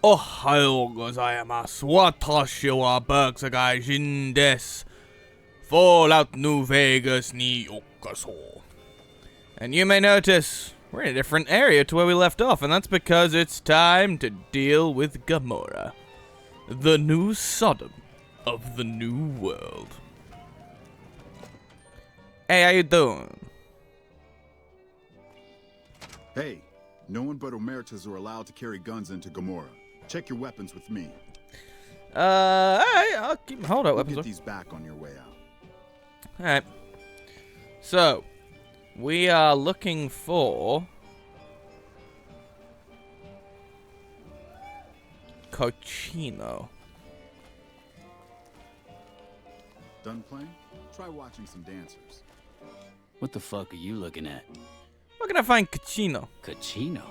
Ohayou gozaimasu. Watashi wa Berkshire Gaijin desu. Fallout New Vegas ni yokoso. And you may notice we're in a different area to where we left off, and that's because it's time to deal with Gamorrah, the new Sodom of the New World. Hey, how you doing? Hey, no one but Omertas are allowed to carry guns into Gamorrah. Check your weapons with me. Alright, I'll keep hold up. We'll Weapons. get these back on your way out. Alright. So, we are looking for Cochino. Done playing? Try watching some dancers. What the fuck are you looking at? Where can I find Cochino? Cochino?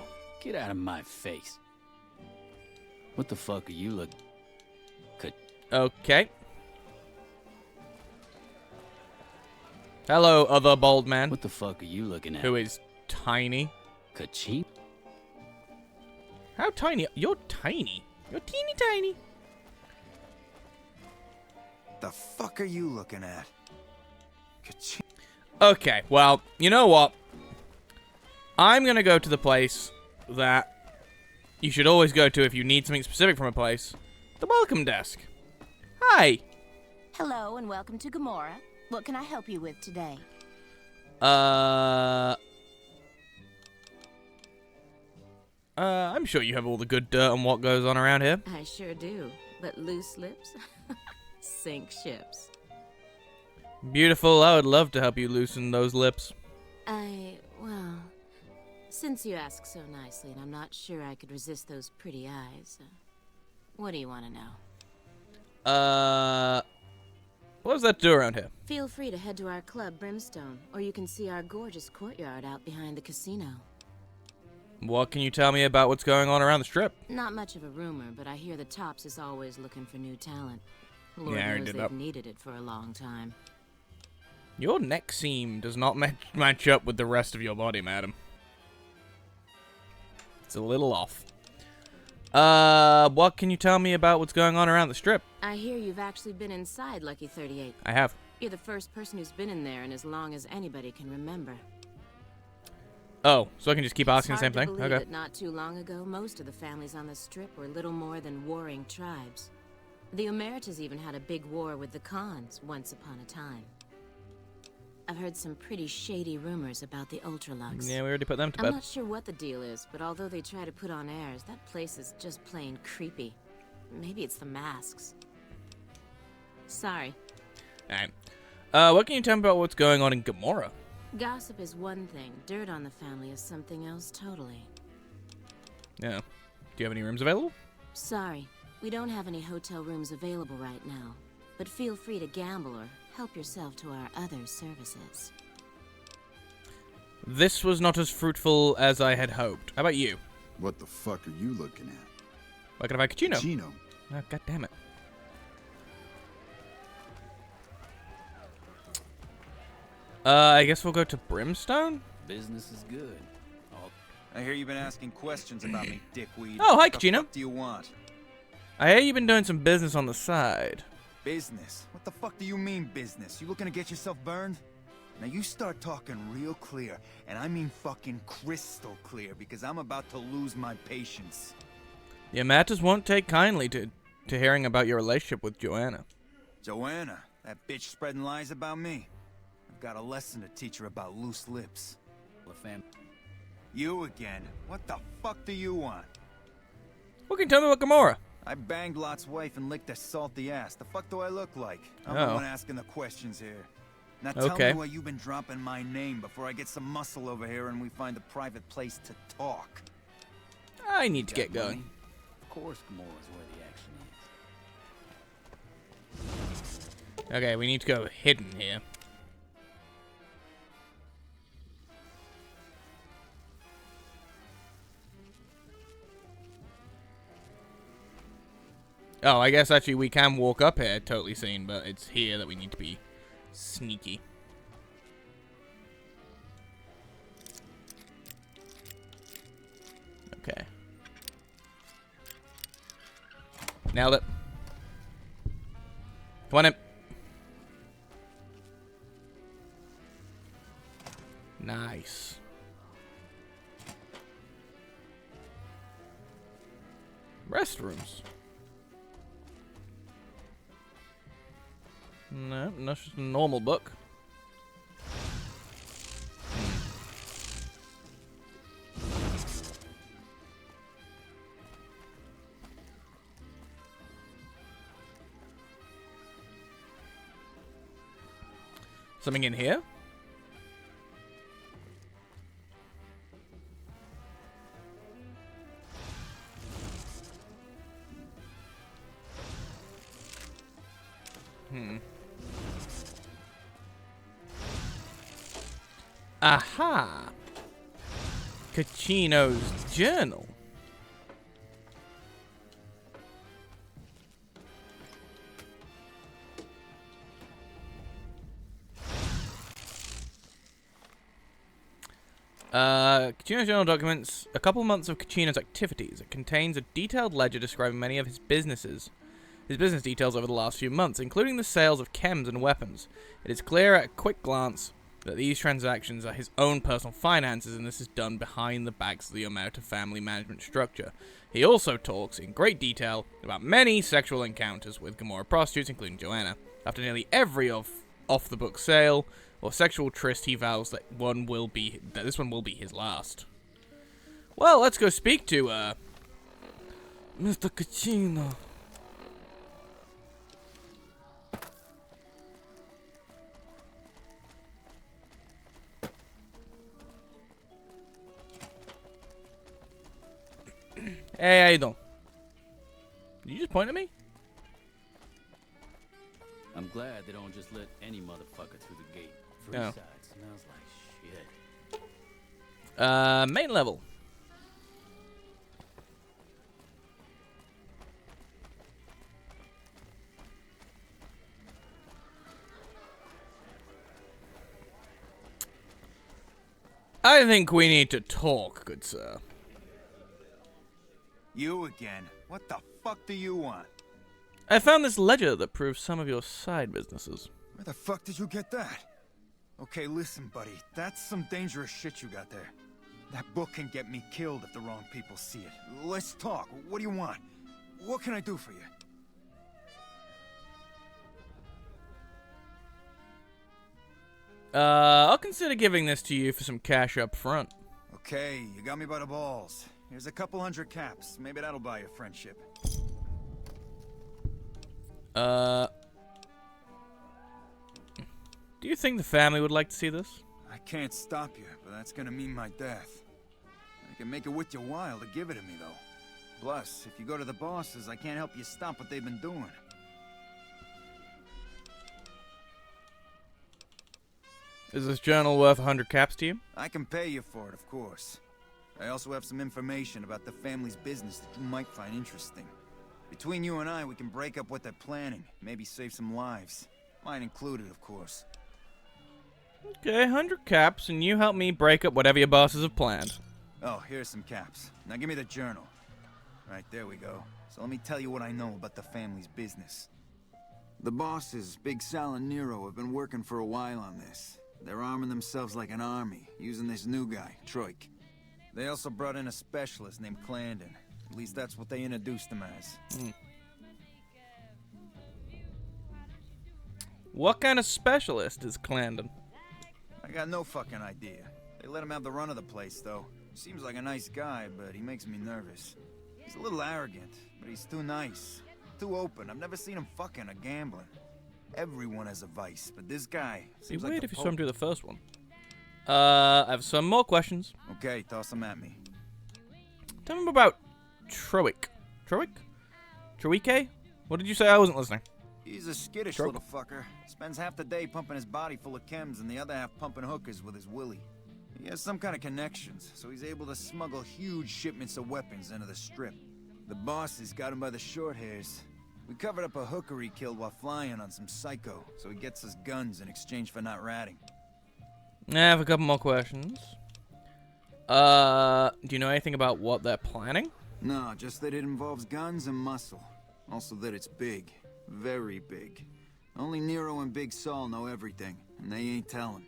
Get out of my face. What the fuck are you looking? Okay. Hello, other bald man. What the fuck are you looking at? Who is tiny. Cochino? How tiny? You're tiny. You're teeny tiny. The fuck are you looking at? Okay, well, you know what? I'm gonna go to the place that you should always go to if you need something specific from a place. The welcome desk. Hi. Hello and welcome to Gamorrah. What can I help you with today? I'm sure you have all the good dirt on what goes on around here. I sure do, but loose lips sink ships. Beautiful. I would love to help you loosen those lips. Well, since you ask so nicely and I'm not sure I could resist those pretty eyes, what do you want to know? What does that do around here? Feel free to head to our club, Brimstone, or you can see our gorgeous courtyard out behind the casino. What can you tell me about what's going on around the strip? Not much of a rumor, but I hear the Tops is always looking for new talent. Lord Yeah, I already knows did they've that. needed it for a long time. Your neck seam does not match up with the rest of your body, madam. It's a little off. What can you tell me about what's going on around the strip? I hear you've actually been inside Lucky 38. I have. You're the first person who's been in there in as long as anybody can remember. Oh, so I can just keep asking the It's same hard thing? to believe Okay. that not too long ago, most of the families on the strip were little more than warring tribes. The Omertas even had a big war with the Khans once upon a time. I've heard some pretty shady rumors about the Ultralux. Yeah, we already put them to I'm bed. not sure what the deal is, but although they try to put on airs, that place is just plain creepy. Maybe it's the masks. Sorry. Alright. What can you tell me about what's going on in Gamorrah? Gossip is one thing, dirt on the family is something else totally. Yeah. Do you have any rooms available? Sorry, we don't have any hotel rooms available right now, but feel free to gamble or help yourself to our other services. This was not as fruitful as I had hoped. How about you? What the fuck are you looking at? Why can I find Cochino? Chino. Oh, God damn it. I guess we'll go to Brimstone? Business is good. I hear you've been asking questions about me, dickweed. Oh, hi, What the Kachino. fuck do you want? I hear you've been doing some business on the side. Business? What the fuck do you mean business? You looking to get yourself burned? Now you start talking real clear, and I mean fucking crystal clear, because I'm about to lose my patience. Yeah, Matters won't take kindly to hearing about your relationship with Joanna. Joanna, that bitch spreading lies about me. I've got a lesson to teach her about loose lips. You again. What the fuck do you want? What can you tell me about Gamorrah? I banged Lot's wife and licked her salty ass. The fuck do I look like? I'm Oh. the one asking the questions here. Now tell Okay. me why you've been dropping my name before I get some muscle over here and we find a private place to talk. I need to get Got going. money? Of course, Gamorrah's where the action is. Okay, we need to go hidden here. Oh, I guess actually we can walk up here, totally seen, but it's here that we need to be sneaky. Okay. Nailed it. Come on in. Nice. Restrooms. No, that's just a normal book. Something in here? Aha! Caccino's journal. Caccino's journal documents a couple months of Caccino's activities. It contains a detailed ledger describing many of his business details over the last few months, including the sales of chems and weapons. It is clear at a quick glance that these transactions are his own personal finances, and this is done behind the backs of the Omerta family management structure. He also talks in great detail about many sexual encounters with Gamorrah prostitutes, including Joanna. After nearly every off-the-book sale or sexual tryst, he vows that this one will be his last. Well, let's go speak to Mr. Caccino. Hey, how you doing? Did you just point at me? I'm glad they don't just let any motherfucker through the gate. No. Freeside smells like shit. Main level. I think we need to talk, good sir. You again? What the fuck do you want? I found this ledger that proves some of your side businesses. Where the fuck did you get that? Okay, listen, buddy. That's some dangerous shit you got there. That book can get me killed if the wrong people see it. Let's talk. What do you want? What can I do for you? I'll consider giving this to you for some cash up front. Okay, you got me by the balls. Here's a couple hundred caps. Maybe that'll buy you friendship. Do you think the family would like to see this? I can't stop you, but that's gonna mean my death. I can make it worth your while to give it to me, though. Plus, if you go to the bosses, I can't help you stop what they've been doing. Is this journal worth 100 caps to you? I can pay you for it, of course. I also have some information about the family's business that you might find interesting. Between you and I, we can break up what they're planning, maybe save some lives. Mine included, of course. Okay, 100 caps, and you help me break up whatever your bosses have planned. Oh, here's some caps. Now give me the journal. Right, there we go. So let me tell you what I know about the family's business. The bosses, Big Sal and Nero, have been working for a while on this. They're arming themselves like an army, using this new guy, Troik. They also brought in a specialist named Clandon. At least that's what they introduced him as. What kind of specialist is Clandon? I got no fucking idea. They let him have the run of the place, though. Seems like a nice guy, but he makes me nervous. He's a little arrogant, but he's too nice. Too open. I've never seen him fucking or gambling. Everyone has a vice, but this guy It'd be seems weird like if you the saw him do the first one. I have some more questions. Okay, toss them at me. Tell me about Troik. Troik? Troike? What did you say? I wasn't listening. He's a skittish Troik. little fucker. Spends half the day pumping his body full of chems and the other half pumping hookers with his willy. He has some kind of connections, so he's able to smuggle huge shipments of weapons into the strip. The bosses got him by the short hairs. We covered up a hooker he killed while flying on some psycho, so he gets us guns in exchange for not ratting. I have a couple more questions. Do you know anything about what they're planning? No, just that it involves guns and muscle. Also that it's big. Very big. Only Nero and Big Saul know everything, and they ain't telling.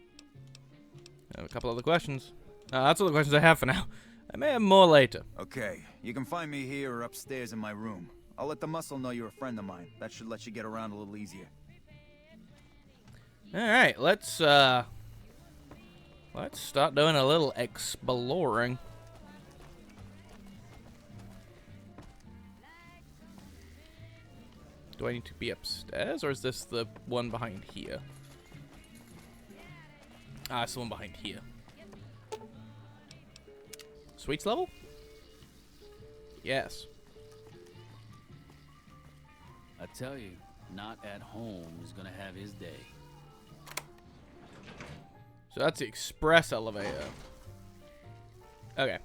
I have a couple other questions. That's all the questions I have for now. I may have more later. Okay, you can find me here or upstairs in my room. I'll let the muscle know you're a friend of mine. That should let you get around a little easier. Alright, let's start doing a little exploring. Do I need to be upstairs, or is this the one behind here? Ah, it's the one behind here. Sweets level? Yes. I tell you, not at home is gonna have his day. So that's the express elevator. Okay.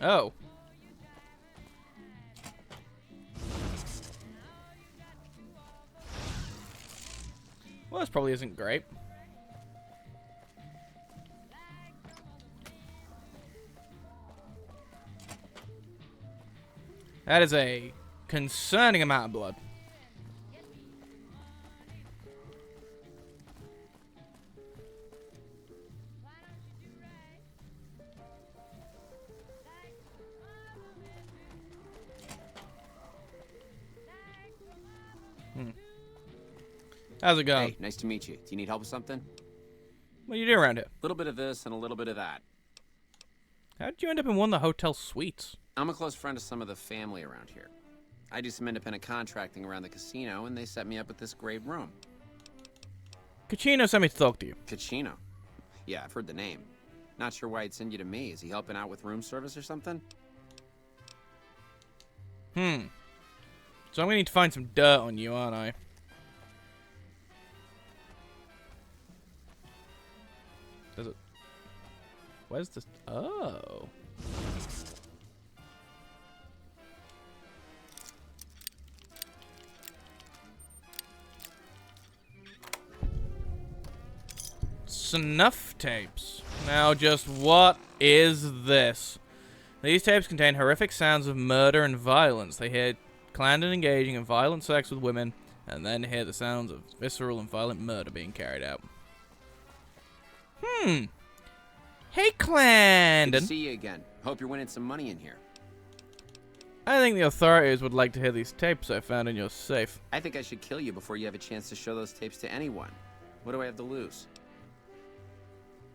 Oh. Well, this probably isn't great. That is a concerning amount of blood. How's it going? Hey, nice to meet you. Do you need help with something? What do you do around here? A little bit of this and a little bit of that. How did you end up in one of the hotel suites? I'm a close friend of some of the family around here. I do some independent contracting around the casino, and they set me up with this great room. Kachino sent me to talk to you. Kachino? Yeah, I've heard the name. Not sure why he'd send you to me. Is he helping out with room service or something? So I'm gonna need to find some dirt on you, aren't I? Does it? Where's this? Oh. Snuff tapes. Now, just what is this? These tapes contain horrific sounds of murder and violence. They hear Clandon engaging in violent sex with women, and then hear the sounds of visceral and violent murder being carried out. Hey, Good to Clandon. see you again. Hope you're winning some money in here. I think the authorities would like to hear these tapes I found in your safe. I think I should kill you before you have a chance to show those tapes to anyone. What do I have to lose?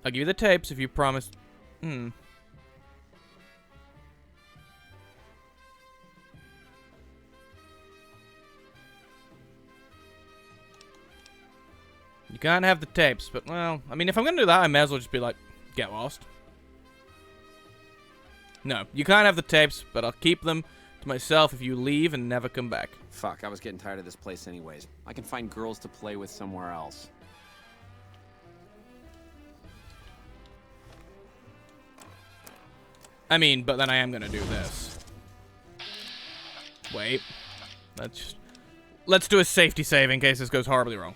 I'll give you the tapes if you promise. You can't have the tapes, but, well, I mean, if I'm gonna do that, I may as well just be like, get lost. No, you can't have the tapes, but I'll keep them to myself if you leave and never come back. Fuck, I was getting tired of this place anyways. I can find girls to play with somewhere else. I mean, but then I am gonna do this. Wait. Let's do a safety save in case this goes horribly wrong.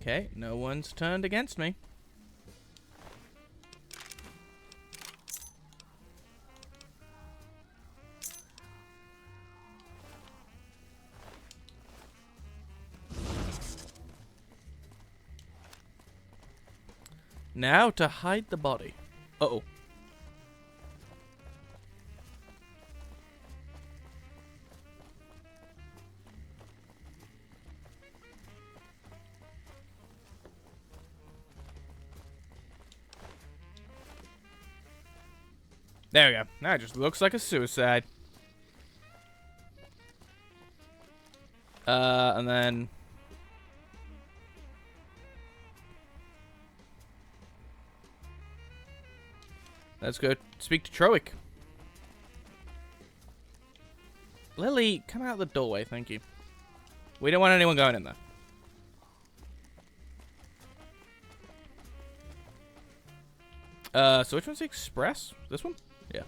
Okay, no one's turned against me. Now to hide the body. Uh-oh. There we go. That just looks like a suicide. And then... let's go speak to Troic. Lily, come out the doorway, thank you. We don't want anyone going in there. So which one's the express? This one? Yeah.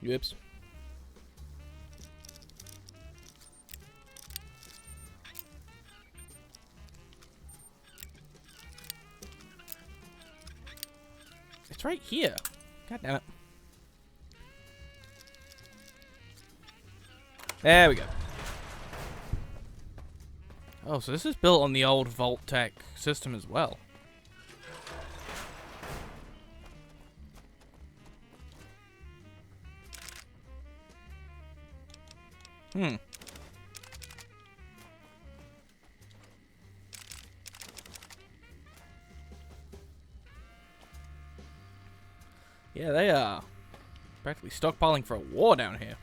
Yips. It's right here. God damn it. There we go. Oh, so this is built on the old Vault-Tec system as well. Yeah, they are practically stockpiling for a war down here.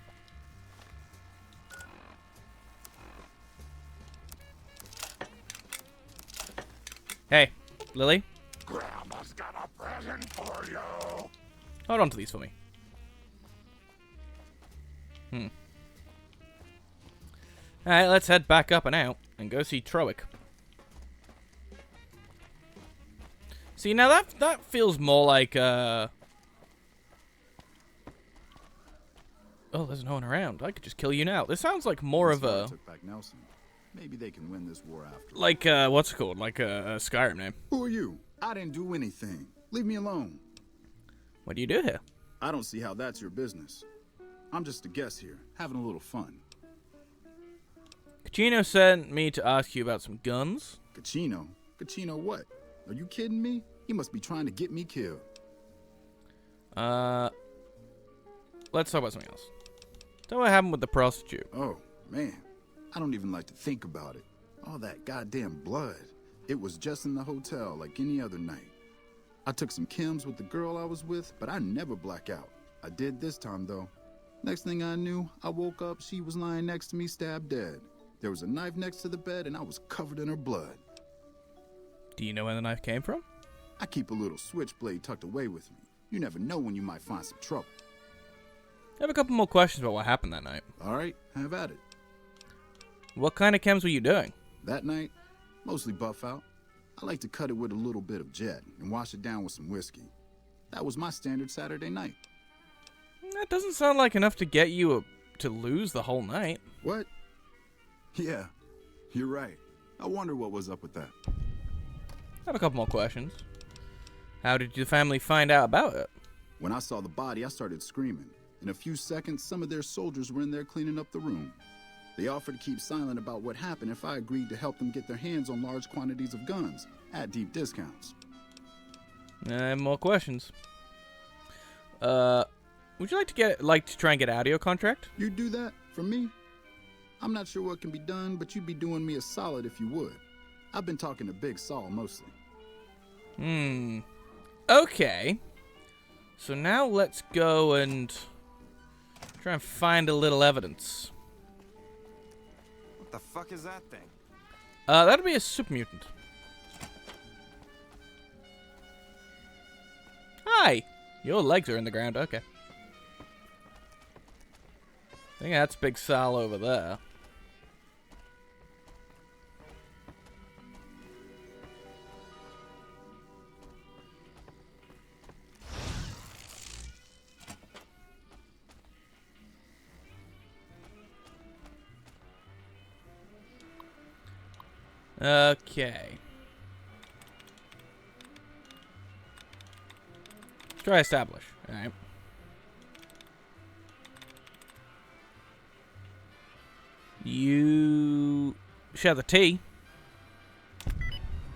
Hey, Lily. Grandma's got a present for you. Hold on to these for me. Alright, let's head back up and out and go see Troic. See, now that feels more like, Oh, there's no one around. I could just kill you now. This sounds like more of a... Took back Nelson. Maybe they can win this war after. Like, what's it called? Like a Skyrim name. Who are you? I didn't do anything. Leave me alone. What do you do here? I don't see how that's your business. I'm just a guest here, having a little fun. Cachino sent me to ask you about some guns. Cachino? Cachino what? Are you kidding me? He must be trying to get me killed. Let's talk about something else. Tell me what happened with the prostitute. Oh, man. I don't even like to think about it. All that goddamn blood. It was just in the hotel like any other night. I took some chems with the girl I was with, but I never black out. I did this time, though. Next thing I knew, I woke up, she was lying next to me, stabbed dead. There was a knife next to the bed, and I was covered in her blood. Do you know where the knife came from? I keep a little switchblade tucked away with me. You never know when you might find some trouble. I have a couple more questions about what happened that night. All right, have at it. What kind of chems were you doing? That night, mostly buff out. I like to cut it with a little bit of jet and wash it down with some whiskey. That was my standard Saturday night. That doesn't sound like enough to get you to lose the whole night. What? Yeah, you're right. I wonder what was up with that. I have a couple more questions. How did your family find out about it? When I saw the body, I started screaming. In a few seconds, some of their soldiers were in there cleaning up the room. They offered to keep silent about what happened if I agreed to help them get their hands on large quantities of guns at deep discounts. I have more questions. Would you like to try and get out of your contract? You'd do that for me? I'm not sure what can be done, but you'd be doing me a solid if you would. I've been talking to Big Saul mostly. Okay. So now let's go and try and find a little evidence. What the fuck is that thing? That'd be a super mutant. Hi! Your legs are in the ground, okay. I think that's Big Sal over there. Okay. Try establish. Alright. You share the tea.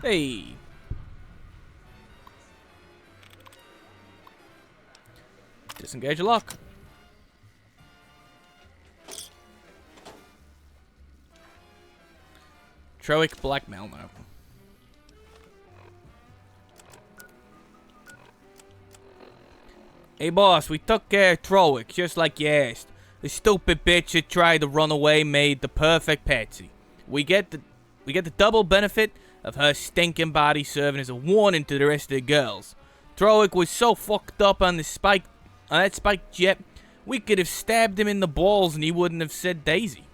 Hey. Disengage a lock. Troic blackmail now. Hey boss, we took care of Troic, just like you asked. The stupid bitch that tried to run away made the perfect patsy. We get the double benefit of her stinking body serving as a warning to the rest of the girls. Troic was so fucked up on that spiked jet, we could have stabbed him in the balls and he wouldn't have said Daisy.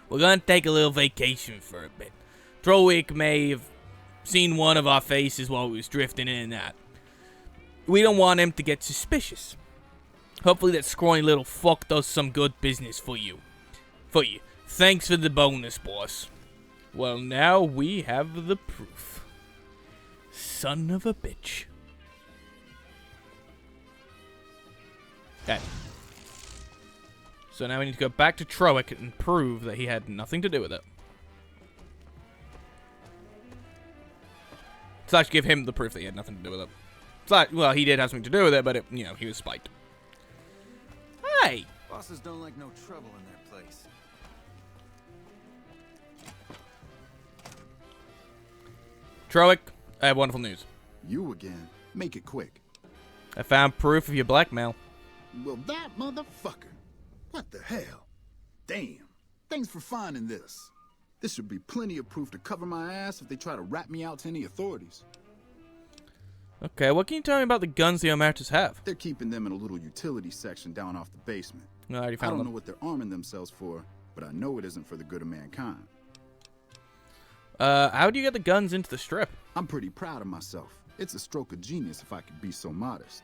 We're gonna take a little vacation for a bit. Troic may have seen one of our faces while we was drifting in and out. We don't want him to get suspicious. Hopefully that scrawny little fuck does some good business for you. Thanks for the bonus, boss. Well, now we have the proof. Son of a bitch. Okay. So now we need to go back to Troic and prove that he had nothing to do with it. Slash give him the proof that he had nothing to do with it. Slash, well, he did have something to do with it, but it, you know, he was spiked. Hey! Bosses don't like no trouble in their place. Troic, I have wonderful news. You again? Make it quick. I found proof of your blackmail. Well, that motherfucker. What the hell? Damn. Thanks for finding this. This should be plenty of proof to cover my ass if they try to rat me out to any authorities. Okay, what can you tell me about the guns the Omertas have? They're keeping them in a little utility section down off the basement. No, I already I found don't them. know what they're arming themselves for, but I know it isn't for the good of mankind. How do you get the guns into the strip? I'm pretty proud of myself. It's a stroke of genius if I could be so modest.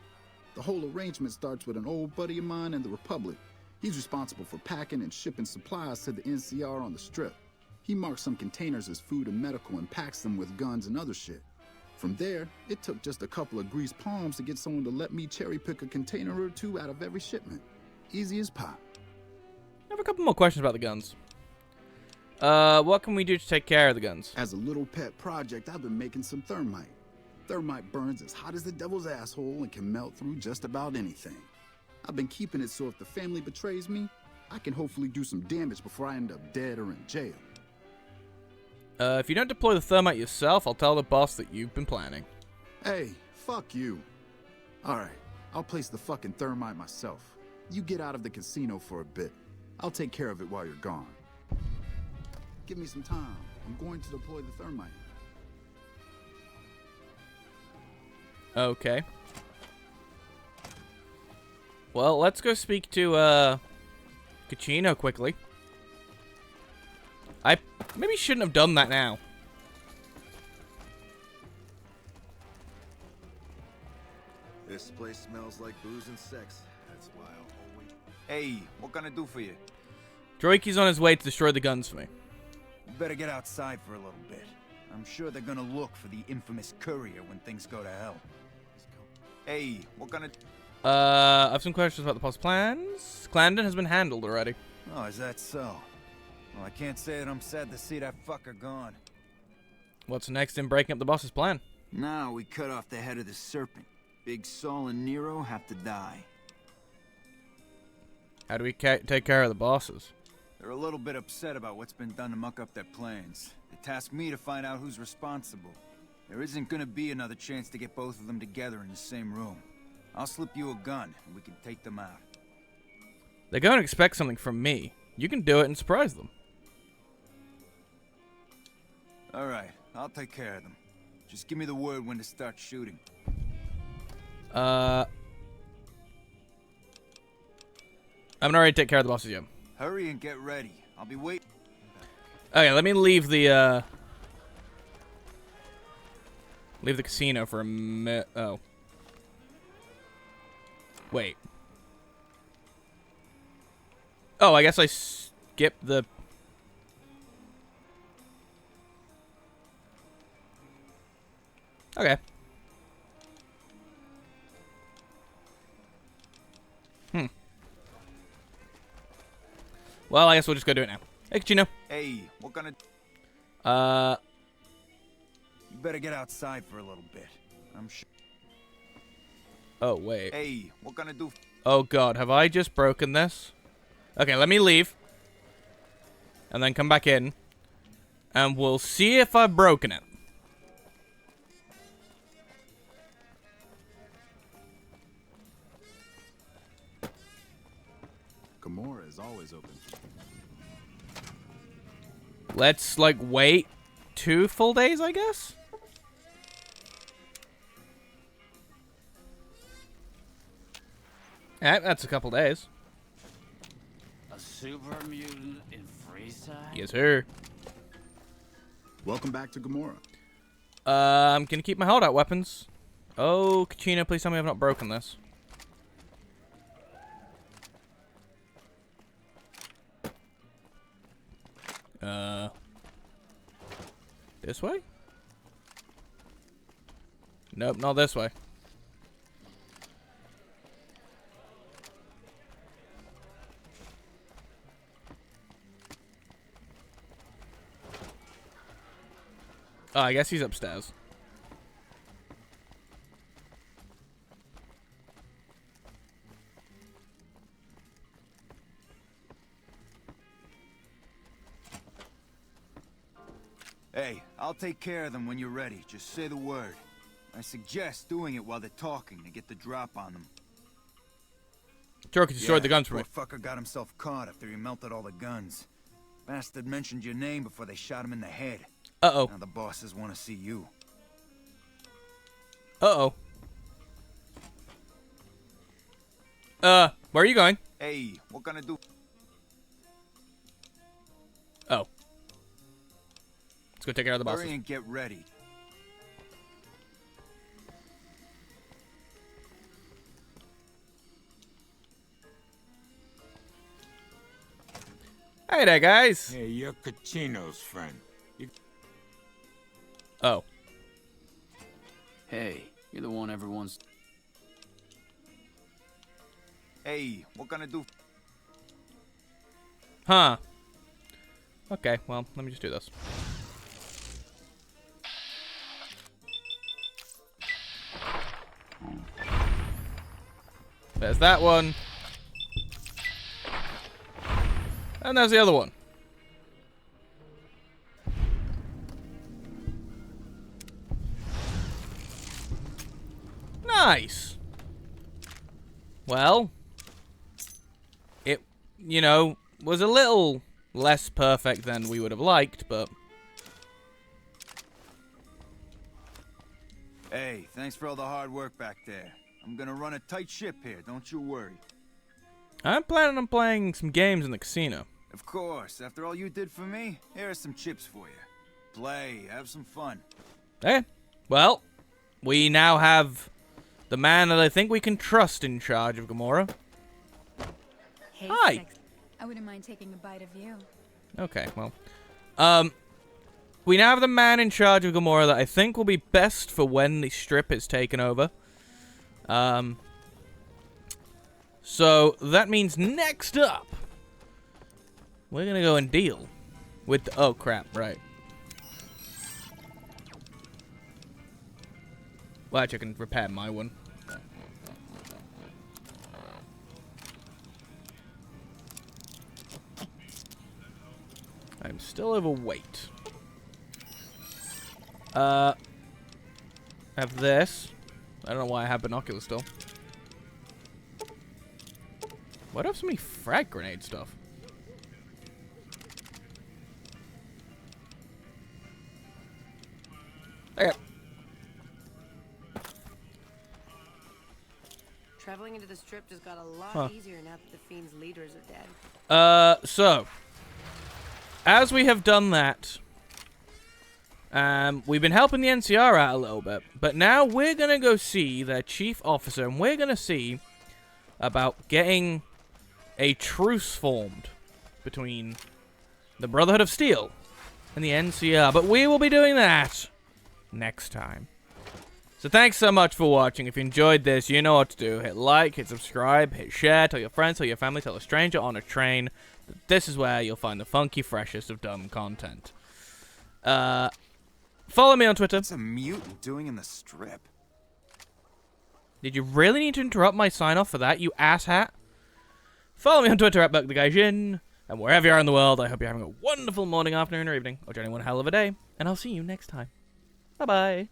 The whole arrangement starts with an old buddy of mine in the Republic. He's responsible for packing and shipping supplies to the NCR on the strip. He marks some containers as food and medical and packs them with guns and other shit. From there, it took just a couple of greased palms to get someone to let me cherry pick a container or two out of every shipment. Easy as pie. I have a couple more questions about the guns. What can we do to take care of the guns? As a little pet project, I've been making some thermite. Thermite burns as hot as the devil's asshole and can melt through just about anything. I've been keeping it so if the family betrays me, I can hopefully do some damage before I end up dead or in jail. If you don't deploy the thermite yourself, I'll tell the boss that you've been planning. Hey, fuck you. Alright, I'll place the fucking thermite myself. You get out of the casino for a bit. I'll take care of it while you're gone. Give me some time. I'm going to deploy the thermite. Okay. Well, let's go speak to, Cucino quickly. I maybe shouldn't have done that now. This place smells like booze and sex. That's why I'll always... Hey, what can I do for you? Droiky's on his way to destroy the guns for me. You better get outside for a little bit. I'm sure they're gonna look for the infamous courier when things go to hell. Hey, what kind of... I have some questions about the boss plans. Clarendon has been handled already. Oh, is that so? Well, I can't say that I'm sad to see that fucker gone. What's next in breaking up the boss's plan? Now we cut off the head of the serpent. Big Saul and Nero have to die. How do we take care of the bosses? They're a little bit upset about what's been done to muck up their plans. They tasked me to find out who's responsible. There isn't gonna be another chance to get both of them together in the same room. I'll slip you a gun, and we can take them out. They're going to expect something from me. You can do it and surprise them. Alright, I'll take care of them. Just give me the word when to start shooting. I'm not ready to take care of the bosses yet. Hurry and get ready. I'll be waiting. Okay, let me leave the, leave the casino for a minute. Oh. Wait. Oh, I guess I skipped the... Okay. Well, I guess we'll just go do it now. Hey, Cucino. Hey, what gonna... You better get outside for a little bit. I'm sure... Oh, wait. Hey, what gonna do... Oh, God. Have I just broken this? Okay, let me leave. And then come back in. And we'll see if I've broken it. Gamorrah is always open. Let's, like, wait 2 full days, I guess? Alright, that's a couple days. A super mutant in freeze time? Yes, sir. Welcome back to Gamorrah. I'm gonna keep my holdout weapons. Oh, Kachina, please tell me I've not broken this. This way? Nope, not this way. Oh, I guess he's upstairs. Hey, I'll take care of them when you're ready. Just say the word. I suggest doing it while they're talking to get the drop on them. Jorky destroyed the guns for me. Poor fucker got himself caught after he melted all the guns. Bastard mentioned your name before they shot him in the head. Uh-oh. Now the bosses want to see you. Uh-oh. Where are you going? Hey, what gonna do? Oh. Let's go take care of the bosses. Hurry and get ready. Hey there, guys. Hey, you're Kachino's friend. Oh. Hey, you're the one everyone's... Hey, what gonna do? Huh. Okay, well, let me just do this. There's that one. And there's the other one. Nice. Well, it, you know, was a little less perfect than we would have liked, but... Hey, thanks for all the hard work back there. I'm gonna run a tight ship here, don't you worry. I'm planning on playing some games in the casino. Of course, after all you did for me, here are some chips for you. Play, have some fun. Okay. Well, we now have the man that I think we can trust in charge of Gamorrah. Hey, Hi. Sex. I wouldn't mind taking a bite of you. Okay, well. We now have the man in charge of Gamorrah that I think will be best for when the strip is taken over. So that means next up, we're gonna go and deal with the, oh crap, right. Well, actually I can repair my one. I'm still overweight. I have this. I don't know why I have binoculars still. Why do I have so many frag grenade stuff? Okay. Traveling into the strip just got a lot easier now that the Fiend's leaders are dead. So, as we have done that, we've been helping the NCR out a little bit, but now we're going to go see their chief officer, and we're going to see about getting a truce formed between the Brotherhood of Steel and the NCR, but we will be doing that next time. So thanks so much for watching. If you enjoyed this, you know what to do. Hit like, hit subscribe, hit share, tell your friends, tell your family, tell a stranger on a train. This is where you'll find the funky freshest of dumb content. Follow me on Twitter. What's a mutant doing in the strip? Did you really need to interrupt my sign-off for that, you asshat? Follow me on Twitter at BuckTheGuyJin. And wherever you are in the world, I hope you're having a wonderful morning, afternoon, or evening, or joining one hell of a day. And I'll see you next time. Bye-bye.